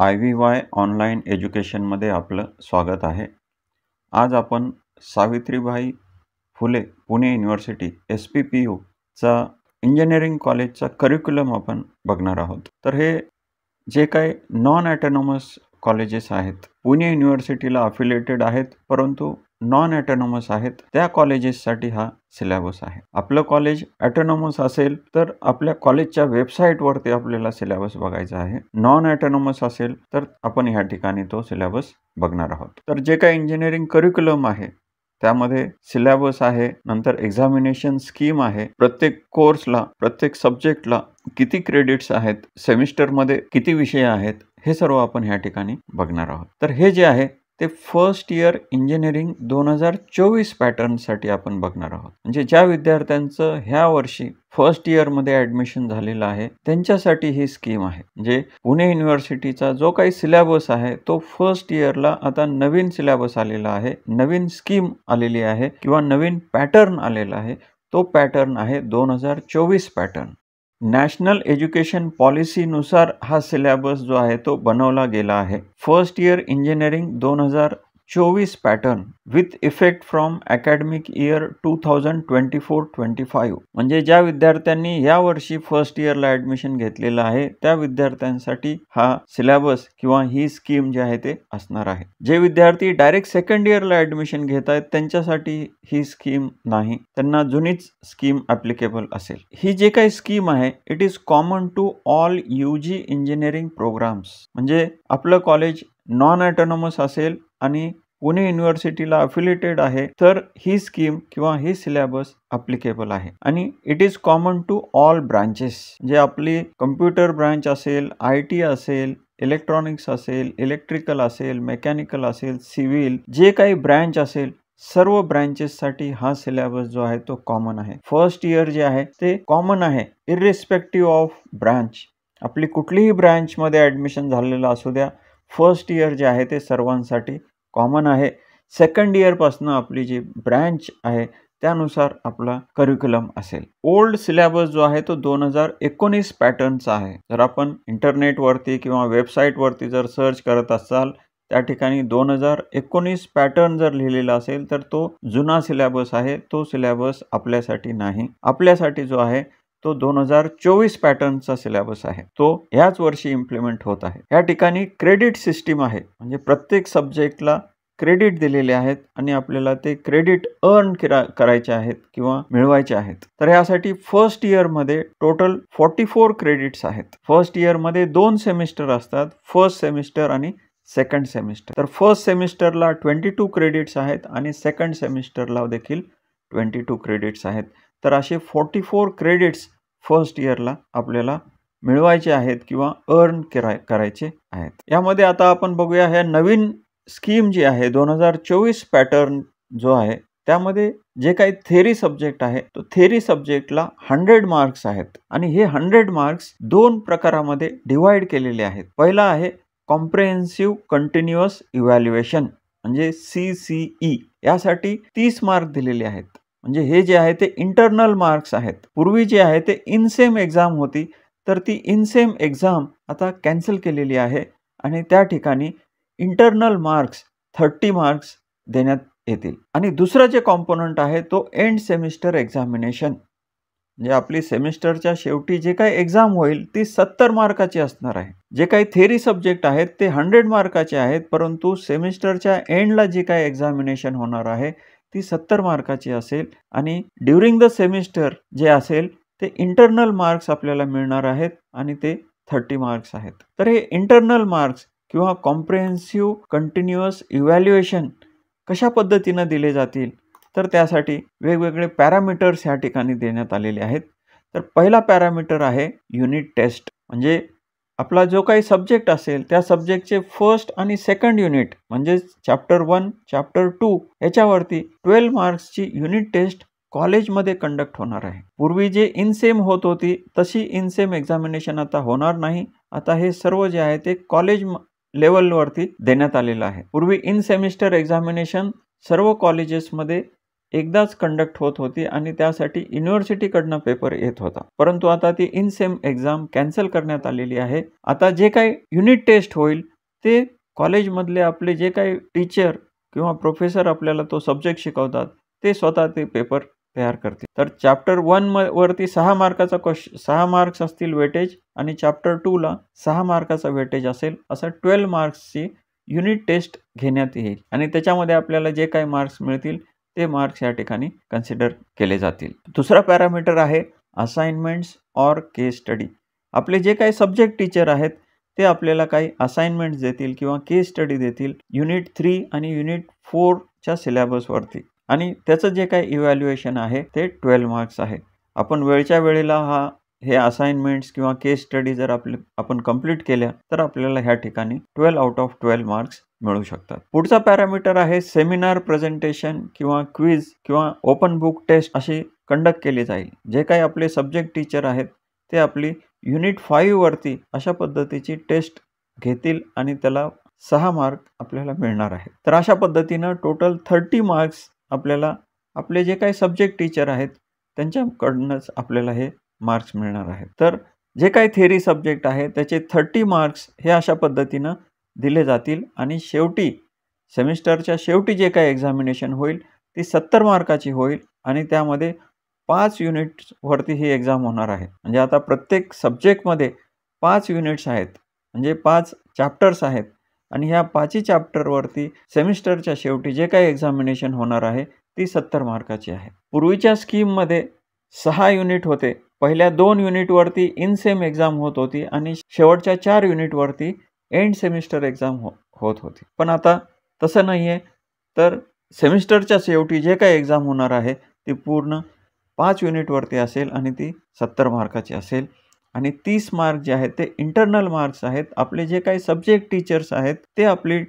IVY online एज्युकेशनमध्ये आपलं स्वागत आहे. आज आपण सावित्रीबाई फुले पुणे युनिव्हर्सिटी SPPU चा इंजिनिअरिंग कॉलेजचा करिक्युलम आपण बघणार आहोत. तर हे जे काही नॉन ॲटोनॉमस कॉलेजेस आहेत, पुणे युनिव्हर्सिटीला अफिलिएटेड आहेत, परंतु नॉन ॲटोनॉमस आहेत, त्या कॉलेजेससाठी हा सिलेबस आहे. आपलं कॉलेज ॲटोनॉमस असेल तर आपल्या कॉलेजच्या वेबसाईटवरती आपल्याला सिलेबस बघायचा आहे. नॉन ॲटोनॉमस असेल तर आपण ह्या ठिकाणी तो सिलेबस बघणार आहोत. तर जे काही इंजिनिअरिंग करिक्युलम आहे त्यामध्ये सिलेबस आहे, नंतर एक्झामिनेशन स्कीम आहे, प्रत्येक कोर्सला प्रत्येक सब्जेक्टला किती क्रेडिट्स आहेत, सेमिस्टरमध्ये किती विषय आहेत, हे सर्व आपण ह्या ठिकाणी बघणार आहोत. तर हे जे आहे ते फर्स्ट इयर इंजिनिअरिंग 2024 पॅटर्नसाठी आपण बघणार आहोत. म्हणजे ज्या विद्यार्थ्यांचं ह्या वर्षी फर्स्ट इयरमध्ये ॲडमिशन झालेलं आहे त्यांच्यासाठी ही स्कीम आहे. म्हणजे पुणे युनिव्हर्सिटीचा जो काही सिलेबस आहे तो फर्स्ट इयरला आता नवीन सिलेबस आलेला आहे, नवीन स्कीम आलेली आहे किंवा नवीन पॅटर्न आलेला आहे. तो पॅटर्न आहे 2024 पॅटर्न. नॅशनल एज्युकेशन पॉलिसीनुसार हा सिलेबस जो आहे तो बनवला गेला आहे. First year engineering 2024 pattern with effect from academic year 2024-25. म्हणजे ज्या विद्यार्थ्यांनी या वर्षी फर्स्ट इयरला ॲडमिशन घेतलेलं आहे त्या विद्यार्थ्यांसाठी हा सिलेबस किंवा ही स्कीम जी आहे ते असणार आहे. जे विद्यार्थी डायरेक्ट सेकंड इयरला ॲडमिशन घेत आहेत त्यांच्यासाठी ही स्कीम नाही, त्यांना जुनीच स्कीम ॲप्लिकेबल असेल. ही जे काही स्कीम आहे it is common to all UG engineering programs. म्हणजे आपलं कॉलेज नॉन ॲटोनॉमस असेल आणि पुणे युनिव्हर्सिटीला अफिलिएटेड आहे तर ही स्कीम किंवा ही सिलेबस ॲप्लिकेबल आहे. आणि it is common to all branches. जे आपली कम्प्युटर ब्रांच असेल, IT असेल, इलेक्ट्रॉनिक्स असेल, इलेक्ट्रिकल असेल, मेकॅनिकल असेल, सिव्हिल, जे काही ब्रँच असेल सर्व ब्रँचेससाठी हा सिलेबस जो आहे तो कॉमन आहे. फर्स्ट इयर जे आहे ते कॉमन आहे इररिस्पेक्टिव्ह ऑफ ब्रँच. आपली कुठलीही ब्रँचमध्ये ॲडमिशन झालेलं असू द्या, फर्स्ट इयर जे आहे ते सर्वांसाठी कॉमन आहे. सेकंड इयरपासून आपली जी ब्रँच आहे त्यानुसार आपला करिक्युलम असेल. ओल्ड सिलेबस जो आहे तो 2019 पॅटर्नचा आहे. जर आपण इंटरनेटवरती किंवा वेबसाईटवरती जर सर्च करत असाल त्या ठिकाणी 2019 पॅटर्न जर लिहिलेला असेल तर तो जुना सिलेबस आहे, तो सिलेबस आपल्यासाठी नाही. आपल्यासाठी जो आहे तो 2024 पॅटर्नचा सिलेबस आहे, तो ह्याच वर्षी इम्प्लिमेंट होत आहे. या ठिकाणी क्रेडिट सिस्टीम आहे, म्हणजे प्रत्येक सब्जेक्टला क्रेडिट दिलेले आहेत आणि आपल्याला ते क्रेडिट अर्न करायचे आहेत किंवा मिळवायचे आहेत. तर यासाठी फर्स्ट इयरमध्ये टोटल 44 क्रेडिट्स आहेत. फर्स्ट इयरमध्ये 2 सेमिस्टर असतात, फर्स्ट सेमिस्टर आणि सेकंड सेमिस्टर. तर फर्स्ट सेमिस्टरला 22 क्रेडिट्स आहेत आणि सेकंड सेमिस्टरला देखील 22 क्रेडिट्स आहेत. तर असे 44 क्रेडिट्स फर्स्ट इयरला आपल्याला मिळवायचे आहेत किंवा अर्न करायचे आहेत. यामध्ये आता आपण बघूया ह्या नवीन स्कीम जी आहे 2024 पॅटर्न जो आहे त्यामध्ये जे काही थेरी सब्जेक्ट आहे तो थेरी सब्जेक्टला 100 मार्क्स आहेत आणि हे 100 मार्क्स 2 प्रकारामध्ये डिवाइड केलेले आहेत. पहिला आहे कॉम्प्रेहेन्सिव्ह कंटिन्युअस इव्हॅल्युएशन म्हणजे CCE. यासाठी 30 मार्क दिलेले आहेत. म्हणजे हे जे आहे ते इंटरनल मार्क्स आहेत. पूर्वी जे आहे ते इनसेम एक्झाम होती तर ती इनसेम एक्झाम आता कॅन्सल केलेली आहे आणि त्या ठिकाणी इंटरनल मार्क्स 30 मार्क्स देण्यात येतील. आणि दुसरं जे कॉम्पोनंट आहे तो एंड सेमिस्टर एक्झामिनेशन. म्हणजे आपली सेमिस्टरच्या शेवटी जे काही एक्झाम होईल ती 70 मार्काची असणार आहे. जे काही थेरी सब्जेक्ट आहेत ते 100 मार्काचे आहेत, परंतु सेमिस्टरच्या एंडला जी काही एक्झामिनेशन होणार आहे ती 70 मार्काची असेल आणि ड्युरिंग द सेमिस्टर जे असेल ते इंटरनल मार्क्स आपल्याला मिळणार आहेत आणि ते 30 मार्क्स आहेत. तर हे इंटरनल मार्क्स किंवा कॉम्प्रेहेन्सिव्ह कंटिन्युअस इव्हॅल्युएशन कशा पद्धतीनं दिले जातील तर त्यासाठी वेगवेगळे पॅरामीटर्स ह्या ठिकाणी देण्यात आलेले आहेत. तर पहिला पॅरामीटर आहे युनिट टेस्ट. म्हणजे आपला जो काही सब्जेक्ट असेल त्या सब्जेक्टचे फर्स्ट आणि सेकंड युनिट म्हणजे चॅप्टर 1, चॅप्टर 2 याच्यावरती 12 मार्क्सची युनिट टेस्ट कॉलेजमध्ये कंडक्ट होणार आहे. पूर्वी जे इनसेम होत होती तशी इनसेम एक्झामिनेशन आता होणार नाही. आता हे सर्व जे आहे ते कॉलेज लेवलवरती देण्यात आलेलं आहे. पूर्वी इन सेमिस्टर एक्झामिनेशन सर्व कॉलेजेसमध्ये एकदाच कंडक्ट होत होती आणि त्यासाठी युनिव्हर्सिटीकडनं पेपर येत होता, परंतु आता ती इन सेम एक्झाम कॅन्सल करण्यात आलेली आहे. आता जे काही युनिट टेस्ट होईल ते कॉलेजमधले आपले जे काही टीचर किंवा प्रोफेसर आपल्याला तो सब्जेक्ट शिकवतात ते स्वतः ते पेपर तयार करतील. तर चॅप्टर 1 वरती 6 मार्काचा 6 मार्क्स असतील वेटेज आणि चॅप्टर 2 ला 6 मार्काचा वेटेज असेल. असं 12 मार्क्सची युनिट टेस्ट घेण्यात येईल आणि त्याच्यामध्ये आपल्याला जे काही मार्क्स मिळतील ते मार्क्स या ठिकाणी कन्सिडर केले जातील. दुसरा पॅरामीटर आहे असाइनमेंट्स ऑर केस स्टडी. आपले जे काही सब्जेक्ट टीचर आहेत ते आपल्याला काही असाइनमेंट्स देतील किंवा केस स्टडी देतील युनिट 3 आणि युनिट 4च्या सिलेबसवरती आणि त्याचं जे काही इव्हॅल्युएशन आहे ते 12 मार्क्स आहे. आपण वेळच्या वेळेला हे असाइनमेंट्स किंवा केस स्टडी जर आपण कंप्लीट केल्या तर आपल्याला ह्या ठिकाणी 12 आउट ऑफ 12 मार्क्स मिळू शकतात. पुढचा पॅरामीटर आहे सेमिनार प्रेझेंटेशन किंवा क्विज किंवा ओपन बुक टेस्ट अशी कंडक्ट केली जाईल. जे काही आपले सब्जेक्ट टीचर आहेत ते आपली युनिट 5 वरती अशा पद्धतीची टेस्ट घेतील आणि त्याला 6 मार्क आपल्याला मिळणार आहे. तर अशा पद्धतीनं टोटल 30 मार्क्स आपल्याला आपले जे काही सब्जेक्ट टीचर आहेत त्यांच्याकडूनच आपल्याला हे मार्क्स मिळणार आहेत. तर जे काही थेअरी सब्जेक्ट आहे त्याचे 30 मार्क्स हे अशा पद्धतीनं दिले जातील आणि शेवटी सेमिस्टरच्या शेवटी जे काही एक्झामिनेशन होईल ती 70 मार्काची होईल आणि त्यामध्ये 5 युनिट्सवरती ही एक्झाम होणार आहे. म्हणजे आता प्रत्येक सब्जेक्टमध्ये 5 युनिट्स आहेत म्हणजे 5 चॅप्टर्स आहेत आणि ह्या 5ही चॅप्टरवरती सेमिस्टरच्या शेवटी जे काही एक्झामिनेशन होणार आहे ती 70 मार्काची आहे. पूर्वीच्या स्कीममध्ये 6 युनिट होते. पहिल्या 2 युनिटवरती इन सेम एक्झाम होत होती आणि शेवटच्या 4 युनिटवरती एंड सेमिस्टर एक्झाम होत होती. पण आता तसं नाही आहे. तर सेमिस्टरच्या शेवटी जे काही एक्झाम होणार आहे ती पूर्ण 5 युनिटवरती असेल आणि ती 70 मार्काची असेल आणि 30 मार्क जे आहेत ते इंटरनल मार्क्स आहेत. आपले जे काही सब्जेक्ट टीचर्स आहेत ते आपली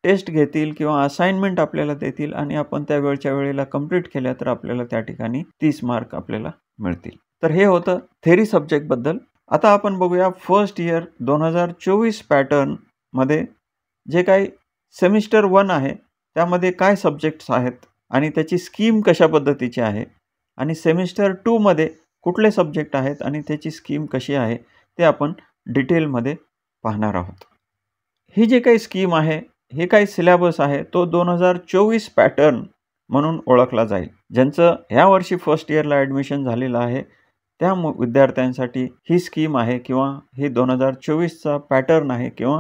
टेस्ट घेतील किंवा असाइनमेंट आपल्याला देतील आणि आपण त्या वेळच्या वेळेला कंप्लीट केल्या तर आपल्याला त्या ठिकाणी 30 मार्क आपल्याला मिळतील. तर हे होतं थेअरी सब्जेक्टबद्दल. आता आपण बघूया फर्स्ट इयर 2024 पॅटर्नमध्ये जे काही सेमिस्टर 1 आहे त्यामध्ये काय सब्जेक्ट्स आहेत आणि त्याची स्कीम कशा पद्धतीची आहे आणि सेमिस्टर 2 मध्ये कुठले सब्जेक्ट आहेत आणि त्याची स्कीम कशी आहे ते आपण डिटेलमध्ये पाहणार आहोत. ही जे काही स्कीम आहे हे काही सिलेबस आहे तो 2024 पॅटर्न म्हणून ओळखला जाईल. ज्यांचं ह्या वर्षी फर्स्ट इयरला ॲडमिशन झालेलं आहे त्या विद्यार्थ्यांसाठी ही स्कीम आहे किंवा ही 2024चा पॅटर्न आहे किंवा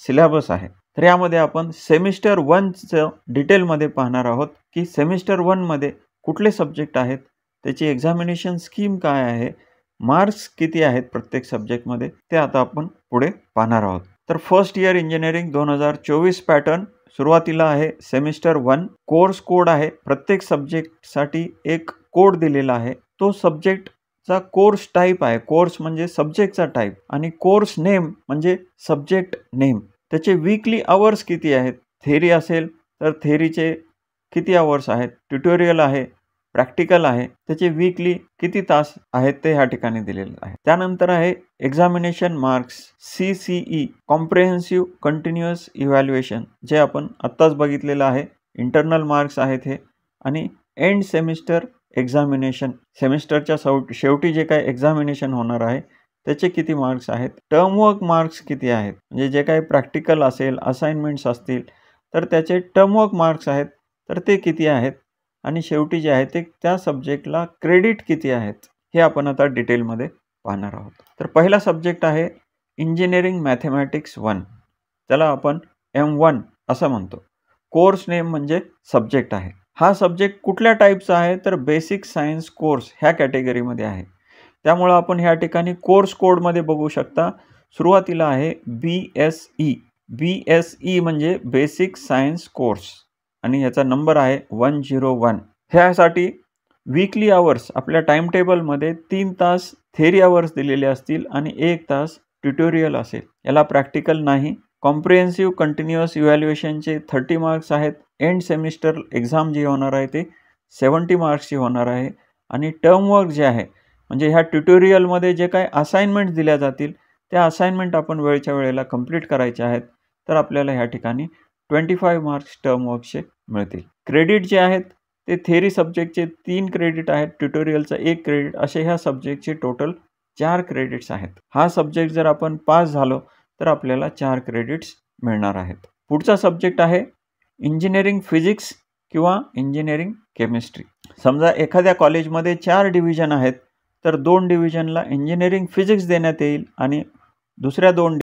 सिलेबस आहे. तर यामध्ये आपण सेमिस्टर 1चं डिटेलमध्ये पाहणार आहोत की सेमिस्टर 1मध्ये कुठले सब्जेक्ट आहेत, त्याची एक्झामिनेशन स्कीम काय आहे, मार्क्स किती आहेत प्रत्येक सब्जेक्टमध्ये ते आता आपण पुढे पाहणार आहोत. तर फर्स्ट इयर इंजिनिअरिंग 2024 पॅटर्न सुरुवातीला आहे सेमिस्टर 1. कोर्स कोड आहे. प्रत्येक सब्जेक्टसाठी एक कोड दिलेला आहे. तो सब्जेक्टचा कोर्स टाईप आहे. कोर्स म्हणजे सब्जेक्टचा टाईप आणि कोर्स नेम म्हणजे सब्जेक्ट नेम. त्याचे वीकली आवर्स किती आहेत. थेअरी असेल तर थेअरीचे किती आवर्स आहेत, ट्युटोरियल आहे, प्रॅक्टिकल आहे, त्याचे वीकली किती तास आहेत ते ह्या ठिकाणी दिलेले आहे. त्यानंतर आहे examination marks CCE comprehensive continuous evaluation जे आपण आत्ताच बघितलेलं आहे. इंटरनल मार्क्स आहेत हे आणि एंड सेमिस्टर एक्झामिनेशन सेमिस्टरच्या शेवटी जे काही एक्झामिनेशन होणार आहे त्याचे किती मार्क्स आहेत. टर्मवर्क मार्क्स किती आहेत म्हणजे जे काही प्रॅक्टिकल असेल, असाइनमेंट्स असतील तर त्याचे टर्मवर्क मार्क्स आहेत तर ते किती आहेत आणि शेवटी जे आहे ते त्या सब्जेक्टला क्रेडिट किती आहेत हे आपण आता डिटेलमध्ये पाहणार आहोत. तर पहिला सब्जेक्ट आहे इंजिनिअरिंग मॅथमॅटिक्स 1. त्याला आपण M1 असं म्हणतो. कोर्स नेम म्हणजे सब्जेक्ट आहे. हा सब्जेक्ट कुठल्या टाईपचा आहे तर बेसिक सायन्स कोर्स ह्या कॅटेगरीमध्ये आहे. त्यामुळं आपण ह्या ठिकाणी कोर्स कोडमध्ये बघू शकता. सुरुवातीला आहे BSE. BSE म्हणजे बेसिक सायन्स कोर्स आणि ह्याचा नंबर आहे 101. ह्यासाठी वीकली आवर्स आपल्या टाइम टेबलमध्ये 3 तास थेअरी आवर्स दिलेले असतील आणि 1 तास ट्युटोरियल असेल. याला प्रॅक्टिकल नाही. कॉम्प्रिहेन्सिव्ह कंटिन्युअस इव्हॅल्युएशनचे 30 मार्क्स आहेत. एंड सेमिस्टर एक्झाम जी होणार आहे ते 70 मार्क्सची होणार आहे आणि टर्मवर्क जे आहे म्हणजे ह्या ट्युटोरियलमध्ये जे काही असाइनमेंट दिल्या जातील त्या असाइनमेंट आपण वेळच्या वेळेला कंप्लीट करायच्या आहेत तर आपल्याला ह्या ठिकाणी 25 मार्क्स टर्मवर्कचे मिळतील. क्रेडिट जे आहेत ते थेअरी सब्जेक्टचे 3 क्रेडिट आहेत, ट्युटोरियलचं 1 क्रेडिट असे ह्या सब्जेक्टचे टोटल 4 क्रेडिट्स आहेत. हा सब्जेक्ट जर आपण पास झालो तर आपल्याला 4 क्रेडिट्स मिळणार आहेत. पुढचा सब्जेक्ट आहे इंजिनिअरिंग फिजिक्स किंवा इंजिनिअरिंग केमिस्ट्री. समजा एखाद्या कॉलेजमध्ये 4 डिव्हिजन आहेत, तर 2 डिव्हिजनला इंजिनिअरिंग फिजिक्स देण्यात येईल आणि दुसऱ्या 2